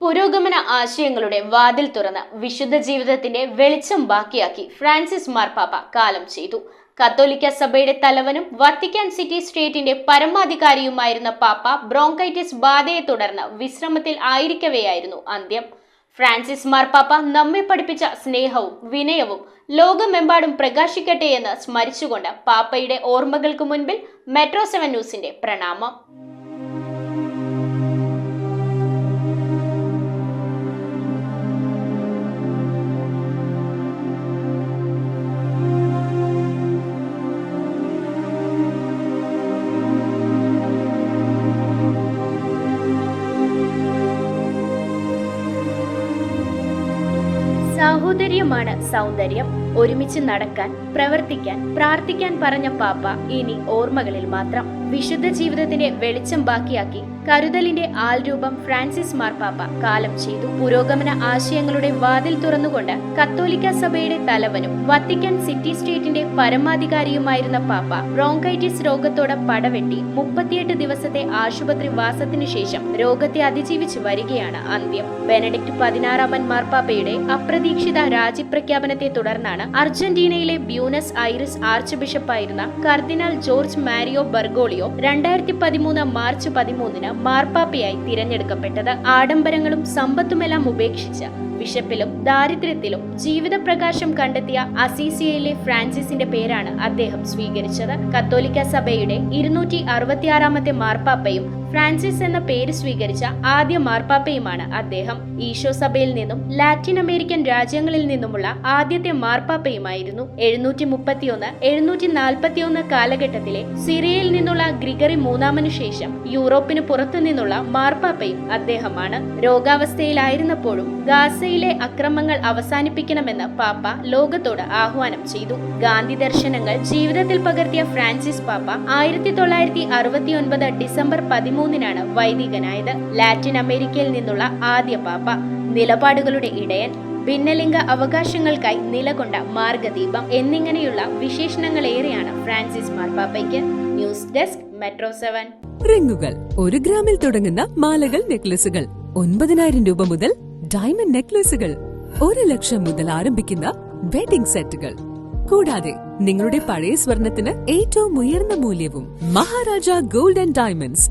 പുരോഗമന ആശയങ്ങളുടെ വാതിൽ തുറന്ന് വിശുദ്ധ ജീവിതത്തിന്റെ വെളിച്ചം ബാക്കിയാക്കി ഫ്രാൻസിസ് മാർപ്പാപ്പ കാലം ചെയ്തു. കത്തോലിക്ക സഭയുടെ തലവനും വത്തിക്കാൻ സിറ്റി സ്റ്റേറ്റിന്റെ പരമാധികാരിയുമായിരുന്ന പാപ്പ ബ്രോങ്കൈറ്റിസ് ബാധയെ തുടർന്ന് വിശ്രമത്തിൽ ആയിരിക്കവെയായിരുന്നു അന്ത്യം. ഫ്രാൻസിസ് മാർപ്പാപ്പ നമ്മെ പഠിപ്പിച്ച സ്നേഹവും വിനയവും ലോകമെമ്പാടും പ്രകാശിക്കട്ടെ എന്ന് സ്മരിച്ചുകൊണ്ട് പാപ്പയുടെ ഓർമ്മകൾക്ക് മുൻപിൽ മെട്രോ 7 ന്യൂസിന്റെ പ്രണാമം. സാഹോദര്യമാണ് സൗന്ദര്യം. ഒരുമിച്ച് നടക്കാൻ, പ്രവർത്തിക്കാൻ, പ്രാർത്ഥിക്കാൻ പറഞ്ഞ പാപ്പ ഇനി ഓർമ്മകളിൽ മാത്രം. വിശുദ്ധ ജീവിതത്തിന്റെ വെളിച്ചം ബാക്കിയാക്കി കരുതലിന്റെ ആൾരൂപം ഫ്രാൻസിസ് മാർപ്പാപ്പ കാലം ചെയ്തു. പുരോഗമന ആശയങ്ങളുടെ വാതിൽ തുറന്നുകൊണ്ട് കത്തോലിക്ക സഭയുടെ തലവനും വത്തിക്കാൻ സിറ്റി സ്റ്റേറ്റിന്റെ പരമാധികാരിയുമായിരുന്ന പാപ്പ ബ്രോങ്കൈറ്റിസ് രോഗത്തോടെ പടവെട്ടി 38 ദിവസത്തെ ആശുപത്രി വാസത്തിനു ശേഷം രോഗത്തെ അതിജീവിച്ച് വരികയാണ് അന്ത്യം. ബെനഡിക്ട് 16 മാർപ്പാപ്പയുടെ അപ്രതീക്ഷിത രാജിപ്രഖ്യാപനത്തെ തുടർന്നാണ് അർജന്റീനയിലെ ബ്യൂണസ് ഐറിസ് ആർച്ച് ബിഷപ്പായിരുന്ന കർദിനാൾ ജോർജ് മാരിയോ ബർഗോളിയോ 2013 മാർച്ച് 13 മാർപ്പാപ്പയായി തിരഞ്ഞെടുക്കപ്പെട്ടത്. ആഡംബരങ്ങളും സമ്പത്തുമെല്ലാം ഉപേക്ഷിച്ച് വിശപ്പിലും ദാരിദ്ര്യത്തിലും ജീവിത പ്രകാശം കണ്ടെത്തിയ അസീസിയയിലെ ഫ്രാൻസിസിന്റെ പേരാണ് അദ്ദേഹം സ്വീകരിച്ചത്. കത്തോലിക്ക സഭയുടെ 266 മാർപ്പാപ്പയും ഫ്രാൻസിസ് എന്ന പേര് സ്വീകരിച്ച ആദ്യ മാർപ്പാപ്പയുമാണ് അദ്ദേഹം. ഈശോ സഭയിൽ നിന്നും ലാറ്റിൻ അമേരിക്കൻ രാജ്യങ്ങളിൽ നിന്നുമുള്ള ആദ്യത്തെ മാർപ്പാപ്പയുമായിരുന്നു. 731-741 കാലഘട്ടത്തിലെ സിറിയയിൽ നിന്നുള്ള ഗ്രിഗറി മൂന്നാമനു ശേഷം യൂറോപ്പിന് പുറത്തു നിന്നുള്ള മാർപ്പാപ്പയും അദ്ദേഹമാണ്. രോഗാവസ്ഥയിലായിരുന്നപ്പോഴും ഗാസയിലെ അക്രമങ്ങൾ അവസാനിപ്പിക്കണമെന്ന് പാപ്പ ലോകത്തോട് ആഹ്വാനം ചെയ്തു. ഗാന്ധി ദർശനങ്ങൾ ജീവിതത്തിൽ പകർത്തിയ ഫ്രാൻസിസ് പാപ്പ 1969 ഡിസംബർ 13 വൈദികനായത്. ലാറ്റിൻ അമേരിക്കയിൽ നിന്നുള്ള ആദ്യ പാപ്പ, നിലപാടുകളുടെ ഇടയൻ, ഭിന്നലിംഗ അവകാശങ്ങൾക്കായി നിലകൊണ്ട മാർഗദീപം എന്നിങ്ങനെയുള്ള വിശേഷണങ്ങളേറെയാണ് ഫ്രാൻസിസ് മാർപ്പാപ്പയ്ക്ക്. News desk metro 7. റിങ്ങുകൾ 1 ഗ്രാമിൽ തുടങ്ങുന്ന മാലകൾ, നെക്ലസുകൾ 9,000 രൂപ മുതൽ ഡയമണ്ട് നെക്ലസുകൾ 1 ലക്ഷം മുതൽ ആരംഭിക്കുന്ന വെഡിംഗ് സെറ്റുകൾ, കൂടാതെ നിങ്ങളുടെ പഴയ സ്വർണത്തിന് ഏറ്റവും ഉയർന്ന മൂല്യവും. Maharaja gold and diamonds,